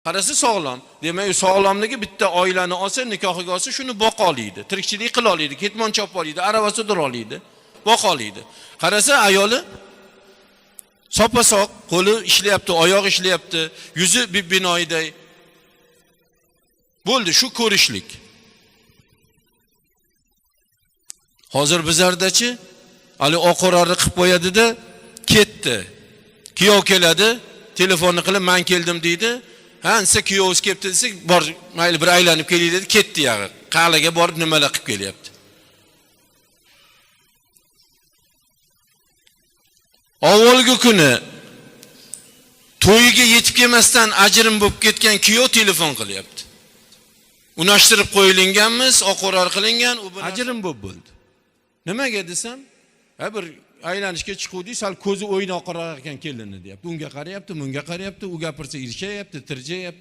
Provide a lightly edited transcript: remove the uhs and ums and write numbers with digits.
Qarasi sog'lom. Demak, sog'lomligi bitta oilani olsa, nikohiga olsa, shuni boqa oladi. Tirikchilik qila oladi, ketmon chop oladi, arava sudira oladi, boqa oladi. Qarasa ayoli sopa-soq, qo'li ishlayapti, oyog'i ishlayapti, yuzi binoyiday. Bo'ldi, shu ko'rishlik. Hozir bizlardachi, ali oqorarni qilib qo'yadi-da, ketdi. Kuyov keladi, telefonni qilib, "Men keldim" deydi. Ha, siz kuyovingiz kelibdi desa, bor, mayli bir aylanib keling dedi, ketdi yog'i. Qa'laga borib nimalar qilib kelyapti. Avvalgi kuni to'yiga yetib kelmasdan ajrim bo'lib ketgan kuyov telefon qilyapti. Unashtirib qo'yilganmiz, oqorar qilingan, u ajrim bo'lib bo'ldi. Nimaga desam, ha bir aylanishga chiquvdi, sal ko'zi o'ynoqroq ekan kelinni deyapti. Unga qarayapti, bunga qarayapti, u gapirsa irshayapti, tirjayapti.